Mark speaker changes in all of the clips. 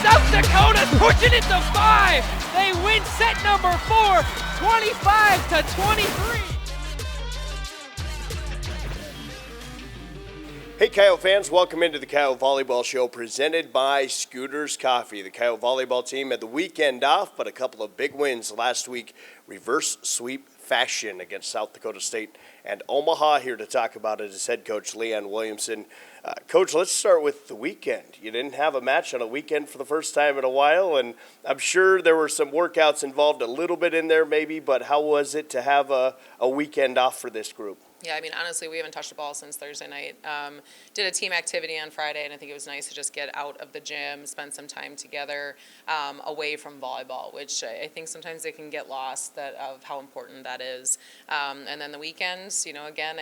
Speaker 1: South Dakota's pushing it to 5. They win set number 4, 25-23.
Speaker 2: Hey Coyote fans, welcome into the Coyote Volleyball Show presented by Scooters Coffee. The Coyote Volleyball team had the weekend off, but a couple of big wins last week, reverse sweep fashion against South Dakota State and Omaha. Here to talk about it is head coach Leanne Williamson. Coach, let's start with the weekend. You didn't have a match on a weekend for the first time in a while, and I'm sure there were some workouts involved a little bit in there maybe, but how was it to have a weekend off for this group?
Speaker 3: Yeah, I mean, honestly, we haven't touched the ball since Thursday night. Did a team activity on Friday, and I think it was nice to just get out of the gym, spend some time together away from volleyball, which I think sometimes they can get lost of how important that is. And then the weekends, again,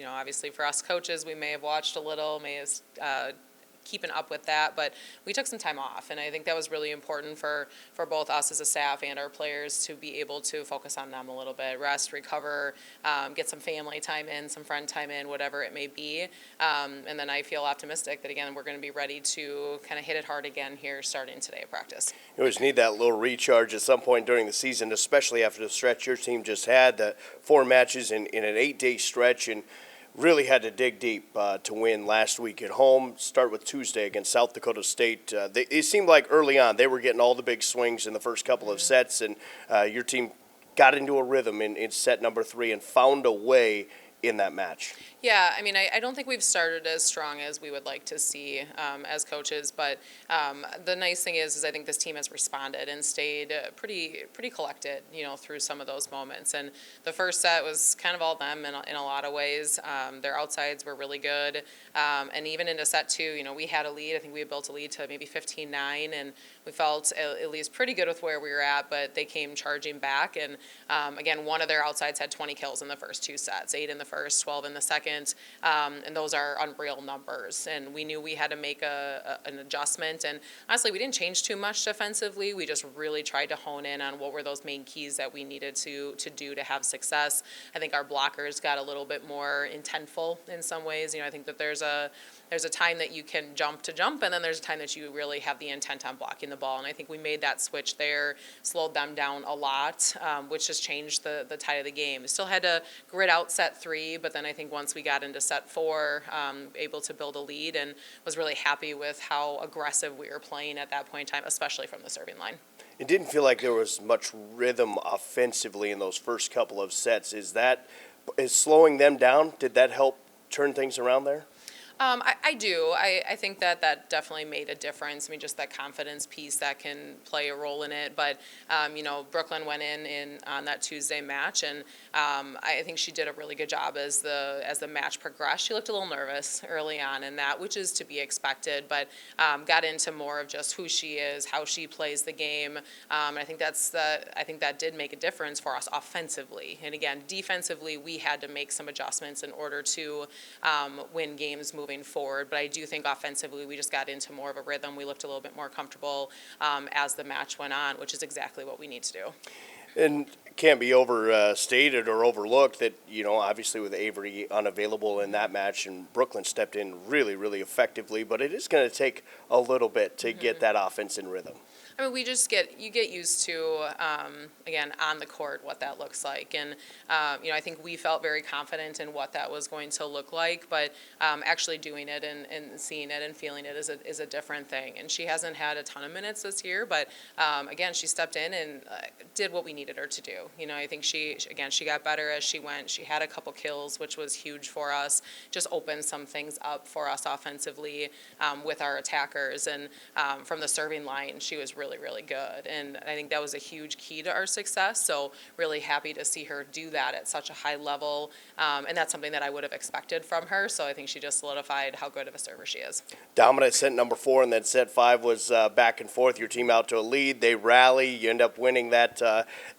Speaker 3: obviously for us coaches, we may have watched a little, may have keeping up with that, but we took some time off, and I think that was really important for both us as a staff and our players to be able to focus on them a little bit, rest, recover, get some family time in, some friend time in, whatever it may be, and then I feel optimistic that, again, we're going to be ready to kind of hit it hard again here starting today at practice.
Speaker 2: You always need that little recharge at some point during the season, especially after the stretch your team just had, the 4 matches in an 8-day stretch, and really had to dig deep to win last week at home. Start with Tuesday against South Dakota State. It seemed like early on they were getting all the big swings in the first couple of sets, and your team got into a rhythm in set number 3 and found a way in that match.
Speaker 3: Yeah, I mean, I don't think we've started as strong as we would like to see as coaches, but the nice thing is I think this team has responded and stayed pretty collected, through some of those moments. And the first set was kind of all them in a lot of ways. Their outsides were really good, and even into set 2, we had a lead. I think we had built a lead to maybe 15-9, and we felt at least pretty good with where we were at, but they came charging back. And again, one of their outsides had 20 kills in the first 2 sets, 8 in the first, 12 in the second. And those are unreal numbers. And we knew we had to make an adjustment. And honestly, we didn't change too much defensively. We just really tried to hone in on what were those main keys that we needed to do to have success. I think our blockers got a little bit more intentful in some ways. I think that there's a time that you can jump, and then there's a time that you really have the intent on blocking the ball. And I think we made that switch there, slowed them down a lot, which just changed the tide of the game. We still had to grit out set 3, but then I think once we got into set 4, able to build a lead, and was really happy with how aggressive we were playing at that point in time, especially from the serving line.
Speaker 2: It didn't feel like there was much rhythm offensively in those first couple of sets. Is slowing them down? Did that help turn things around there?
Speaker 3: I do. I think that definitely made a difference. I mean, just that confidence piece that can play a role in it. But, Brooklyn went in on that Tuesday match, and I think she did a really good job as the match progressed. She looked a little nervous early on in that, which is to be expected, but got into more of just who she is, how she plays the game. And I think that did make a difference for us offensively. And again, defensively, we had to make some adjustments in order to win games moving forward, but I do think offensively we just got into more of a rhythm. We looked a little bit more comfortable as the match went on, which is exactly what we need to do.
Speaker 2: And can't be overstated or overlooked that, obviously with Avery unavailable in that match, and Brooklyn stepped in really, really effectively, but it is going to take a little bit to get that offense in rhythm.
Speaker 3: I mean, you get used to, again, on the court, what that looks like. And, I think we felt very confident in what that was going to look like, but actually doing it and seeing it and feeling it is a different thing. And she hasn't had a ton of minutes this year, but, again, she stepped in and did what we needed her to do. I think she got better as she went. She had a couple kills, which was huge for us, just opened some things up for us offensively with our attackers. And from the serving line, she was really, really good. And I think that was a huge key to our success. So really happy to see her do that at such a high level. And that's something that I would have expected from her. So I think she just solidified how good of a server she is.
Speaker 2: Dominant set number 4, and then set 5 was back and forth. Your team out to a lead. They rally. You end up winning that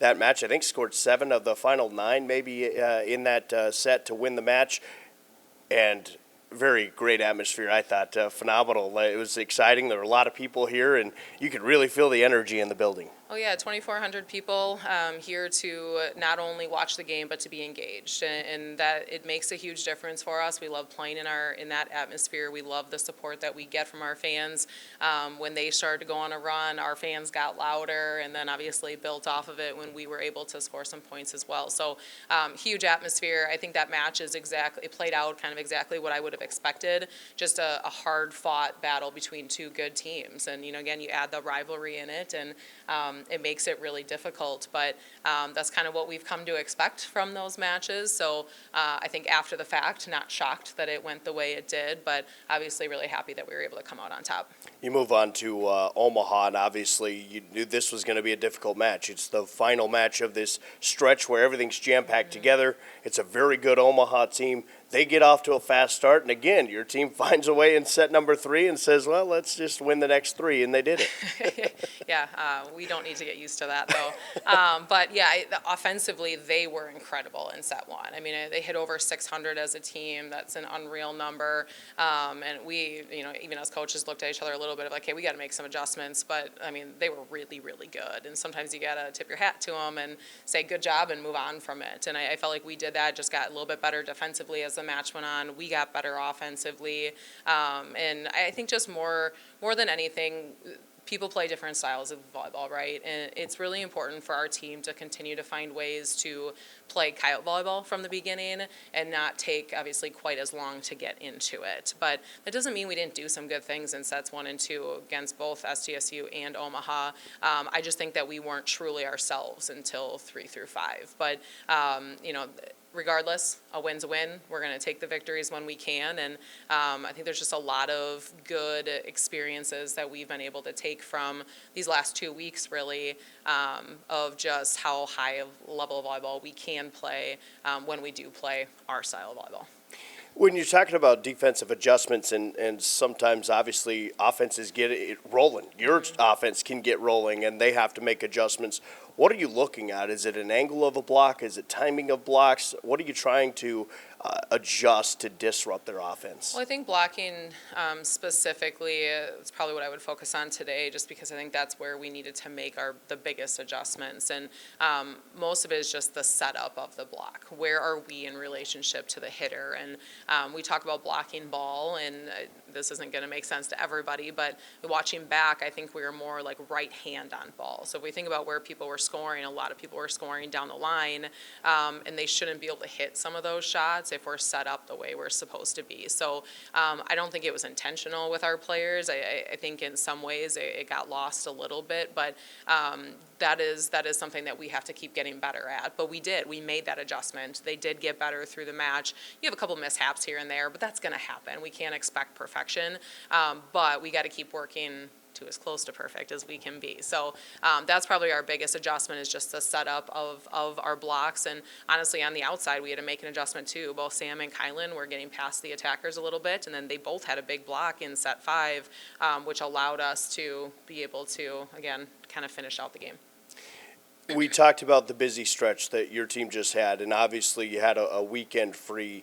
Speaker 2: match. I think scored 7 of the final 9 maybe in that set to win the match. And very great atmosphere, I thought. Phenomenal. It was exciting. There were a lot of people here, and you could really feel the energy in the building.
Speaker 3: Oh yeah, 2,400 people here to not only watch the game but to be engaged, and that it makes a huge difference for us. We love playing in that atmosphere. We love the support that we get from our fans. When they started to go on a run, our fans got louder, and then obviously built off of it when we were able to score some points as well. So huge atmosphere. I think that match is it played out kind of exactly what I would have expected. Just a hard-fought battle between two good teams, and again, you add the rivalry in it, and it makes it really difficult, but that's kind of what we've come to expect from those matches. So I think after the fact, not shocked that it went the way it did, but obviously really happy that we were able to come out on top.
Speaker 2: You move on to Omaha, and obviously you knew this was going to be a difficult match. It's the final match of this stretch where everything's jam-packed together. It's a very good Omaha team. They get off to a fast start, and again, your team finds a way in set number 3 and says, well, let's just win the next 3, and they did it.
Speaker 3: Yeah, we don't need to get used to that, though. But, yeah, offensively, they were incredible in set 1. I mean, they hit over 600 as a team. That's an unreal number. And we, even as coaches, looked at each other a little bit of like, hey, we got to make some adjustments. But, I mean, they were really, really good. And sometimes you got to tip your hat to them and say good job and move on from it. And I felt like we did that, just got a little bit better defensively as the match went on. We got better offensively, and I think just more than anything, people play different styles of volleyball, right? And it's really important for our team to continue to find ways to play Coyote volleyball from the beginning and not take, obviously, quite as long to get into it. But that doesn't mean we didn't do some good things in sets 1 and 2 against both SDSU and Omaha. I just think that we weren't truly ourselves until 3 through 5. But, regardless, a win's a win. We're going to take the victories when we can, and I think there's just a lot of good experiences that we've been able to take from these last 2 weeks, really, of just how high of level of volleyball we can play when we do play our style of volleyball.
Speaker 2: When you're talking about defensive adjustments and sometimes, obviously, offenses get it rolling. Your offense can get rolling, and they have to make adjustments. What are you looking at? Is it an angle of a block? Is it timing of blocks? What are you trying to adjust to disrupt their offense?
Speaker 3: Well, I think blocking specifically is probably what I would focus on today, just because I think that's where we needed to make the biggest adjustments. And most of it is just the setup of the block. Where are we in relationship to the hitter? And we talk about blocking ball, and this isn't going to make sense to everybody, but watching back, I think we were more like right hand on ball. So if we think about where people were scoring, a lot of people were scoring down the line, and they shouldn't be able to hit some of those shots if we're set up the way we're supposed to be. So I don't think it was intentional with our players. I think in some ways it got lost a little bit, but that is something that we have to keep getting better at. But we did. We made that adjustment. They did get better through the match. You have a couple mishaps here and there, but that's going to happen. We can't expect perfection, but we got to keep working to as close to perfect as we can be. So that's probably our biggest adjustment, is just the setup of our blocks. And honestly, on the outside, we had to make an adjustment too. Both Sam and Kylan were getting past the attackers a little bit, and then they both had a big block in set 5, which allowed us to be able to, again, kind of finish out the game.
Speaker 2: We talked about the busy stretch that your team just had, and obviously you had a weekend free.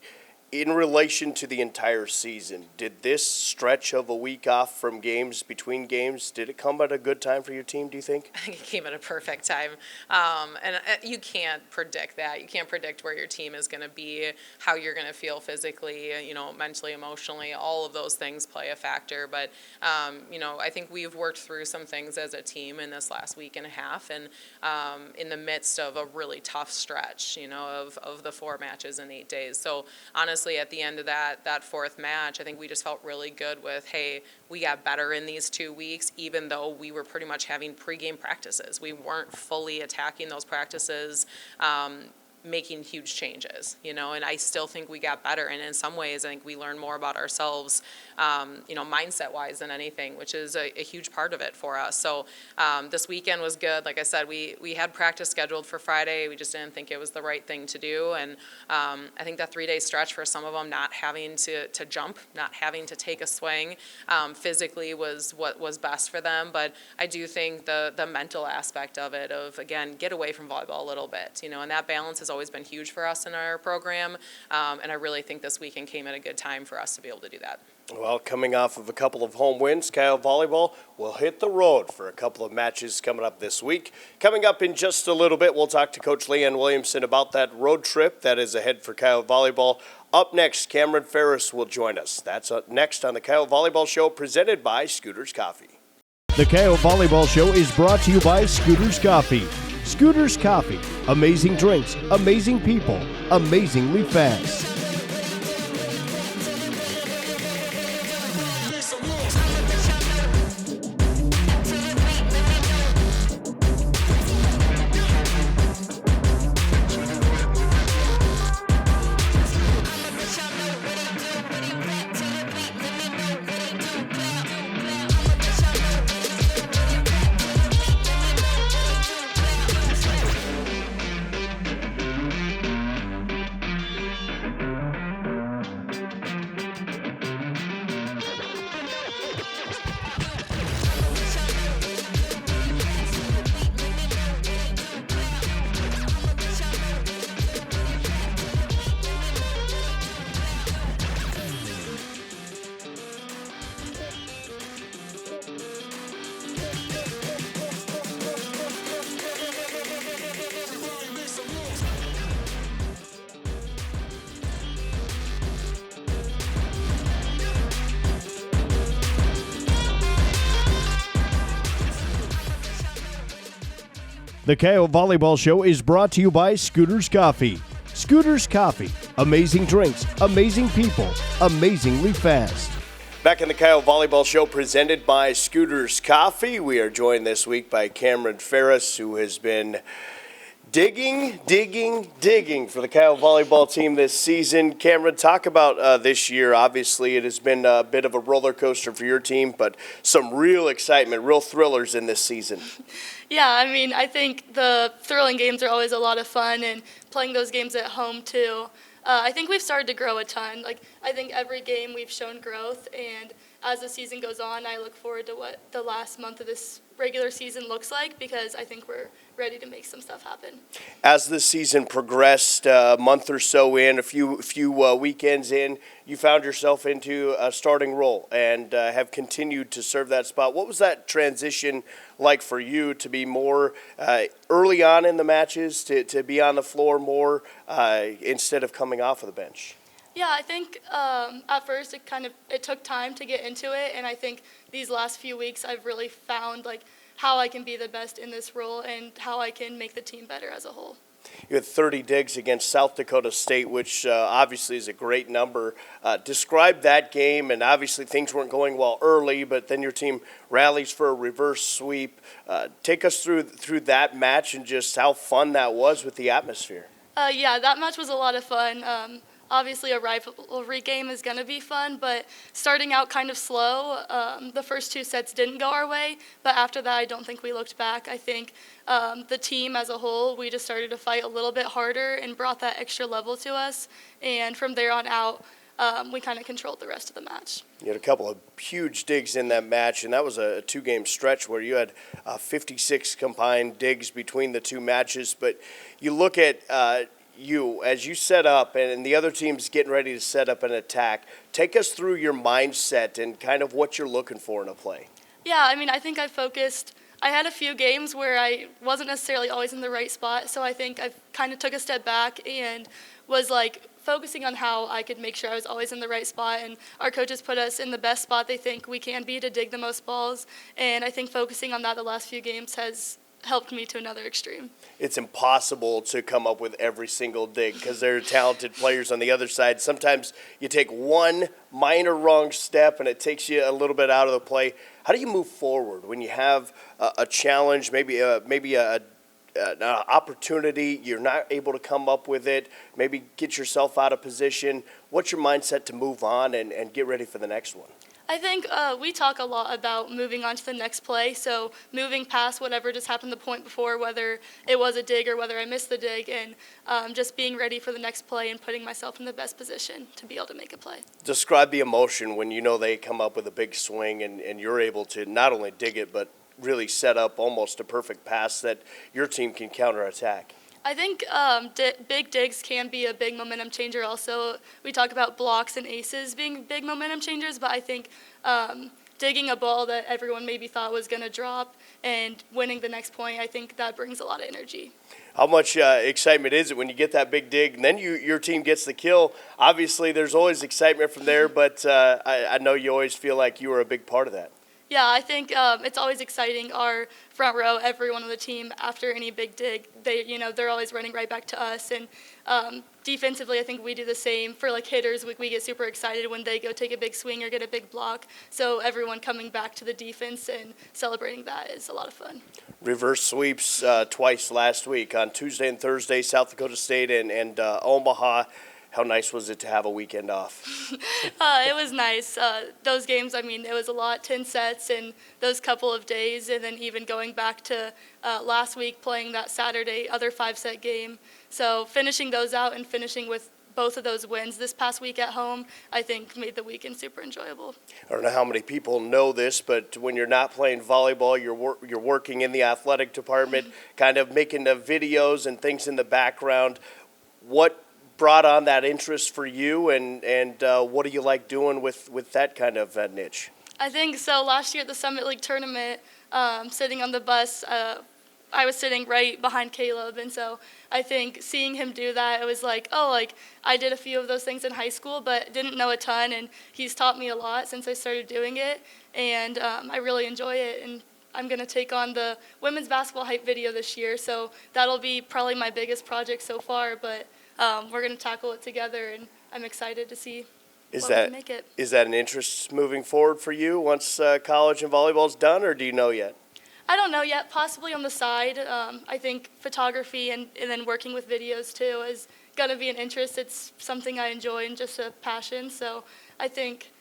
Speaker 2: In relation to the entire season, did this stretch of a week off from games, between games, did it come at a good time for your team, do you think?
Speaker 3: I think it came at a perfect time. And you can't predict that. You can't predict where your team is going to be, how you're going to feel physically, mentally, emotionally. All of those things play a factor. But, I think we've worked through some things as a team in this last week and a half, and in the midst of a really tough stretch, of the 4 matches in 8 days. So, honestly, at the end of that 4th match, I think we just felt really good with, hey, we got better in these 2 weeks, even though we were pretty much having pregame practices. We weren't fully attacking those practices, making huge changes, and I still think we got better. And in some ways, I think we learned more about ourselves, mindset-wise than anything, which is a huge part of it for us. So this weekend was good. Like I said, we had practice scheduled for Friday. We just didn't think it was the right thing to do. And I think that 3-day stretch for some of them, not having to jump, not having to take a swing, physically was what was best for them. But I do think the mental aspect of it, of, again, get away from volleyball a little bit, and that balance is always been huge for us in our program, and I really think this weekend came at a good time for us to be able to do that.
Speaker 2: Well, coming off of a couple of home wins, Coyote Volleyball will hit the road for a couple of matches coming up this week. Coming up in just a little bit, we'll talk to Coach Leanne Williamson about that road trip that is ahead for Coyote Volleyball. Up next, Kamryn Farris will join us. That's up next on the Coyote Volleyball Show, presented by Scooters Coffee.
Speaker 4: The Coyote Volleyball Show is brought to you by Scooters Coffee. Scooters Coffee. Amazing drinks, amazing people, amazingly fast. The Coyote Volleyball Show is brought to you by Scooters Coffee. Scooters Coffee. Amazing drinks, amazing people, amazingly fast.
Speaker 2: Back in the Coyote Volleyball Show, presented by Scooters Coffee. We are joined this week by Kamryn Farris, who has been digging for the Coyote Volleyball team this season. Kamryn, talk about this year. Obviously, it has been a bit of a roller coaster for your team, but some real excitement, real thrillers in this season.
Speaker 5: Yeah, I mean, I think the thrilling games are always a lot of fun, and playing those games at home too. I think we've started to grow a ton. I think every game we've shown growth, and as the season goes on, I look forward to what the last month of this regular season looks like, because I think we're ready to make some stuff happen.
Speaker 2: As the season progressed, a month or so in, a few weekends in, you found yourself into a starting role and have continued to serve that spot. What was that transition like for you to be more early on in the matches, to be on the floor more instead of coming off of the bench?
Speaker 5: Yeah, I think at first it took time to get into it, and I think these last few weeks I've really found how I can be the best in this role and how I can make the team better as a whole.
Speaker 2: You had 30 digs against South Dakota State, which obviously is a great number. Describe that game, and obviously things weren't going well early, but then your team rallies for a reverse sweep. Take us through that match and just how fun that was with the atmosphere.
Speaker 5: Yeah, that match was a lot of fun. Obviously, a rivalry game is going to be fun, but starting out kind of slow, the first two sets didn't go our way, but after that, I don't think we looked back. I think the team as a whole, we just started to fight a little bit harder and brought that extra level to us, and from there on out, we kind of controlled the rest of the match.
Speaker 2: You had a couple of huge digs in that match, and that was a two-game stretch where you had 56 combined digs between the two matches, but you look at as you set up and the other team's getting ready to set up an attack. Take us through your mindset and kind of what you're looking for in a play.
Speaker 5: Yeah, I mean, I think I had a few games where I wasn't necessarily always in the right spot, so I think I kind of took a step back and was focusing on how I could make sure I was always in the right spot, and our coaches put us in the best spot they think we can be to dig the most balls, and I think focusing on that the last few games has helped me to another extreme.
Speaker 2: It's impossible to come up with every single dig because there are talented players on the other side. Sometimes you take one minor wrong step and it takes you a little bit out of the play. How do you move forward when you have a challenge, maybe an opportunity, you're not able to come up with it, maybe get yourself out of position? What's your mindset to move on and get ready for the next one?
Speaker 5: I think we talk a lot about moving on to the next play, so moving past whatever just happened the point before, whether it was a dig or whether I missed the dig, and just being ready for the next play and putting myself in the best position to be able to make a play.
Speaker 2: Describe the emotion when you know they come up with a big swing and you're able to not only dig it but really set up almost a perfect pass that your team can counterattack.
Speaker 5: I think big digs can be a big momentum changer also. We talk about blocks and aces being big momentum changers, but I think digging a ball that everyone maybe thought was going to drop and winning the next point, I think that brings a lot of energy.
Speaker 2: How much excitement is it when you get that big dig and then your team gets the kill? Obviously, there's always excitement from there, but I know you always feel like you were a big part of that.
Speaker 5: Yeah, I think it's always exciting. Our front row, everyone on the team, after any big dig, they're always running right back to us. And defensively, I think we do the same. For like hitters, we get super excited when they go take a big swing or get a big block. So everyone coming back to the defense and celebrating that is a lot of fun.
Speaker 2: Reverse sweeps twice last week on Tuesday and Thursday, South Dakota State and Omaha. How nice was it to have a weekend off?
Speaker 5: It was nice. Those games, I mean, it was a lot, 10 sets in those couple of days, and then even going back to last week playing that Saturday other 5-set game. So finishing those out and finishing with both of those wins this past week at home, I think made the weekend super enjoyable.
Speaker 2: I don't know how many people know this, but when you're not playing volleyball, you're working in the athletic department, kind of making the videos and things in the background. What brought on that interest for you, and what do you like doing with that kind of niche?
Speaker 5: I think so. Last year at the Summit League tournament, sitting on the bus, I was sitting right behind Caleb, and so I think seeing him do that, it was like, oh, like I did a few of those things in high school, but didn't know a ton, and he's taught me a lot since I started doing it, and I really enjoy it. And I'm going to take on the women's basketball hype video this year, so that'll be probably my biggest project so far, but we're going to tackle it together, and I'm excited to see what we can make it.
Speaker 2: Is that an interest moving forward for you once college and volleyball's done, or do you know yet?
Speaker 5: I don't know yet, possibly on the side. I think photography and then working with videos too is going to be an interest. It's something I enjoy and just a passion, so I think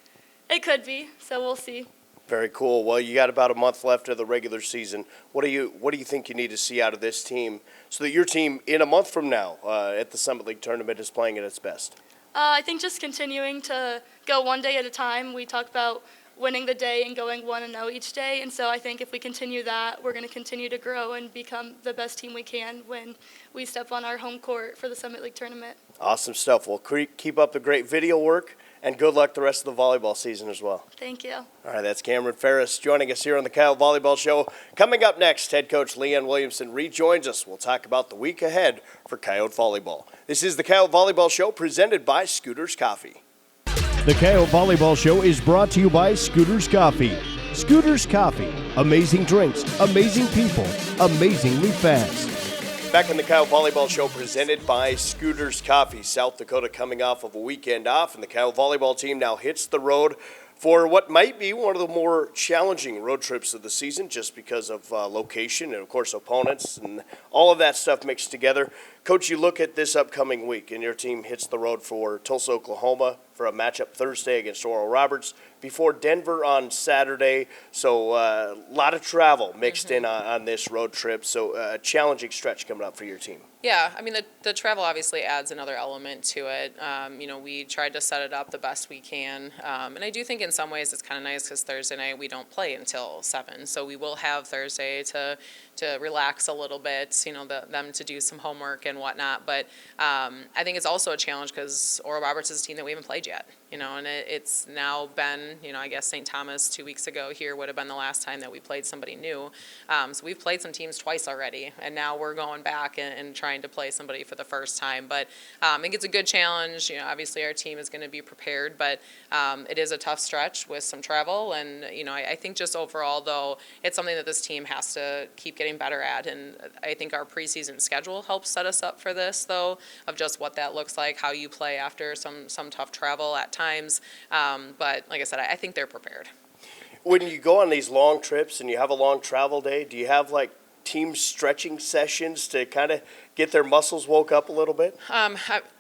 Speaker 5: it could be, so we'll see.
Speaker 2: Very cool. Well, you got about a month left of the regular season. What do you think you need to see out of this team so that your team in a month from now at the Summit League tournament is playing at its best?
Speaker 5: I think just continuing to go one day at a time. We talked about winning the day and going 1-0 each day, and so I think if we continue that, we're going to continue to grow and become the best team we can when we step on our home court for the Summit League tournament.
Speaker 2: Awesome stuff. Well, keep up the great video work, and good luck the rest of the volleyball season as well.
Speaker 5: Thank you.
Speaker 2: All right, that's Kamryn Farris joining us here on the Coyote Volleyball Show. Coming up next, head coach Leanne Williamson rejoins us. We'll talk about the week ahead for Coyote Volleyball. This is the Coyote Volleyball Show presented by Scooters Coffee.
Speaker 4: The Coyote Volleyball Show is brought to you by Scooters Coffee. Scooters Coffee. Amazing drinks, amazing people, amazingly fast.
Speaker 2: Back in the Coyote Volleyball Show presented by Scooters Coffee. South Dakota coming off of a weekend off, and the Coyote Volleyball team now hits the road for what might be one of the more challenging road trips of the season just because of location and, of course, opponents and all of that stuff mixed together. Coach, you look at this upcoming week, and your team hits the road for Tulsa, Oklahoma for a matchup Thursday against Oral Roberts before Denver on Saturday. So a lot of travel mixed in on this road trip. So a challenging stretch coming up for your team.
Speaker 3: Yeah, I mean, the travel obviously adds another element to it. We tried to set it up the best we can. And I do think in some ways it's kind of nice because Thursday night we don't play until 7. So we will have Thursday to relax a little bit, them to do some homework and whatnot. But I think it's also a challenge because Oral Roberts is a team that we haven't played yet, and it's now been, I guess St. Thomas 2 weeks ago here would have been the last time that we played somebody new. So we've played some teams twice already, and now we're going back and trying to play somebody for the first time. But I think it's a good challenge. Obviously our team is going to be prepared, but it is a tough stretch with some travel. And, I think just overall, though, it's something that this team has to keep getting better at. And I think our preseason schedule helps set us up for this, though, of just what that looks like, how you play after some tough travel at times. But like I said, I think they're prepared.
Speaker 2: When you go on these long trips and you have a long travel day, do you have team stretching sessions to kind of get their muscles woke up a little bit?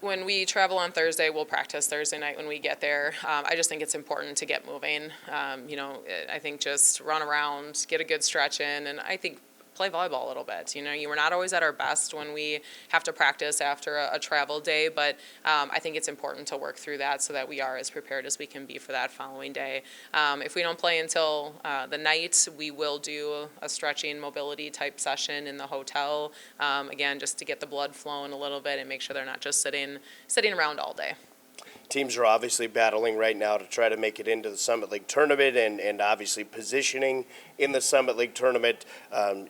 Speaker 3: When we travel on Thursday, we'll practice Thursday night when we get there. I just think it's important to get moving. I think just run around, get a good stretch in, and I think play volleyball a little bit. You were not always at our best when we have to practice after a travel day, but I think it's important to work through that so that we are as prepared as we can be for that following day. If we don't play until the night, we will do a stretching mobility type session in the hotel, again, just to get the blood flowing a little bit and make sure they're not just sitting around all day.
Speaker 2: Teams are obviously battling right now to try to make it into the Summit League tournament and obviously positioning in the Summit League tournament.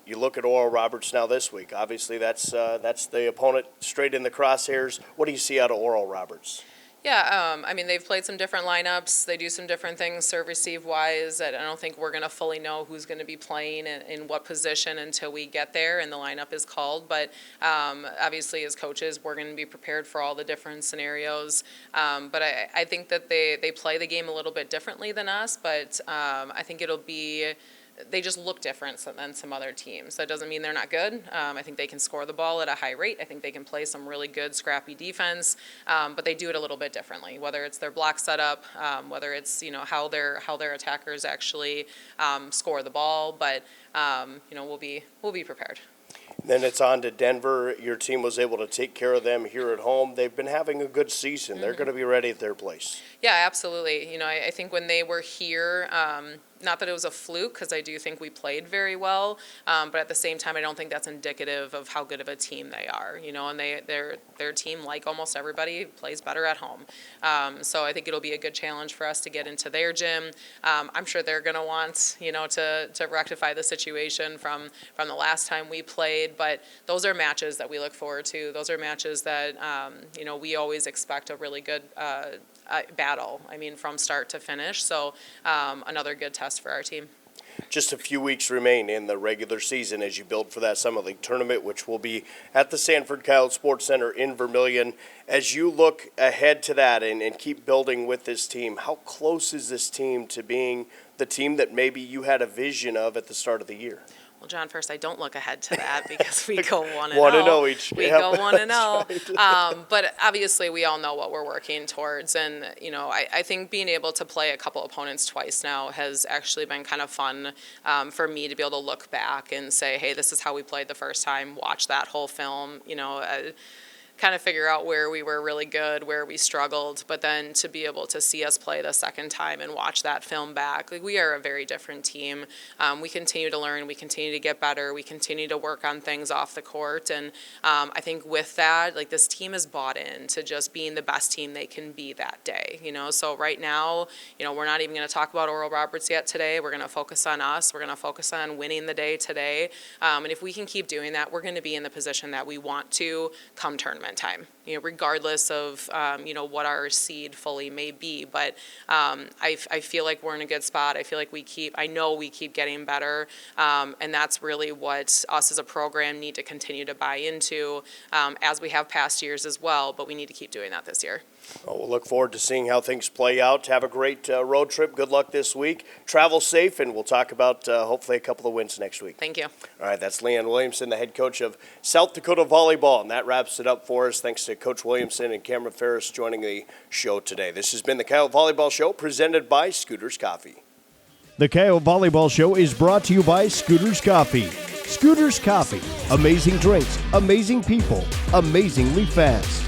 Speaker 2: You look at Oral Roberts now this week. Obviously, that's the opponent straight in the crosshairs. What do you see out of Oral Roberts?
Speaker 3: Yeah, I mean, they've played some different lineups. They do some different things serve-receive wise. I don't think we're going to fully know who's going to be playing in what position until we get there and the lineup is called. But obviously, as coaches, we're going to be prepared for all the different scenarios. But I think that they play the game a little bit differently than us. But I think it'll be. They just look different than some other teams. That doesn't mean they're not good. I think they can score the ball at a high rate. I think they can play some really good, scrappy defense, but they do it a little bit differently. Whether it's their block setup, whether it's how their attackers actually score the ball, but we'll be prepared.
Speaker 2: Then it's on to Denver. Your team was able to take care of them here at home. They've been having a good season. They're going to be ready at their place.
Speaker 3: Yeah, absolutely. I think when they were here, not that it was a fluke, because I do think we played very well, but at the same time, I don't think that's indicative of how good of a team they are. And their team, like almost everybody, plays better at home. So I think it'll be a good challenge for us to get into their gym. I'm sure they're going to want, to rectify the situation from the last time we played. But those are matches that we look forward to. Those are matches that we always expect a really good battle. I mean, from start to finish. So another good test for our team.
Speaker 2: Just a few weeks remain in the regular season as you build for that Summit League tournament, which will be at the Sanford Coyote Sports Center in Vermillion. As you look ahead to that and keep building with this team, how close is this team to being the team that maybe you had a vision of at the start of the year?
Speaker 3: Well, John, first, I don't look ahead to that because we go 1-0.
Speaker 2: 1-0 each.
Speaker 3: We go 1-0. Right. But obviously, we all know what we're working towards. And, I think being able to play a couple opponents twice now has actually been kind of fun for me to be able to look back and say, hey, this is how we played the first time, watch that whole film, kind of figure out where we were really good, where we struggled, but then to be able to see us play the second time and watch that film back, we are a very different team. We continue to learn, we continue to get better, we continue to work on things off the court, and I think with that, this team is bought in to just being the best team they can be that day, So right now, we're not even going to talk about Oral Roberts yet today. We're going to focus on us. We're going to focus on winning the day today, and if we can keep doing that, we're going to be in the position that we want to come tournament time, regardless of, what our seed fully may be. But I feel like we're in a good spot. I feel like we keep getting better. And that's really what us as a program need to continue to buy into, as we have past years as well. But we need to keep doing that this year.
Speaker 2: Well, we'll look forward to seeing how things play out. Have a great road trip. Good luck this week. Travel safe, and we'll talk about hopefully a couple of wins next week.
Speaker 3: Thank you.
Speaker 2: All right, that's Leanne Williamson, the head coach of South Dakota Volleyball, and that wraps it up for us. Thanks to Coach Williamson and Kamryn Farris joining the show today. This has been the Coyote Volleyball Show presented by Scooters Coffee.
Speaker 4: The Coyote Volleyball Show is brought to you by Scooters Coffee. Scooters Coffee. Amazing drinks, amazing people, amazingly fast.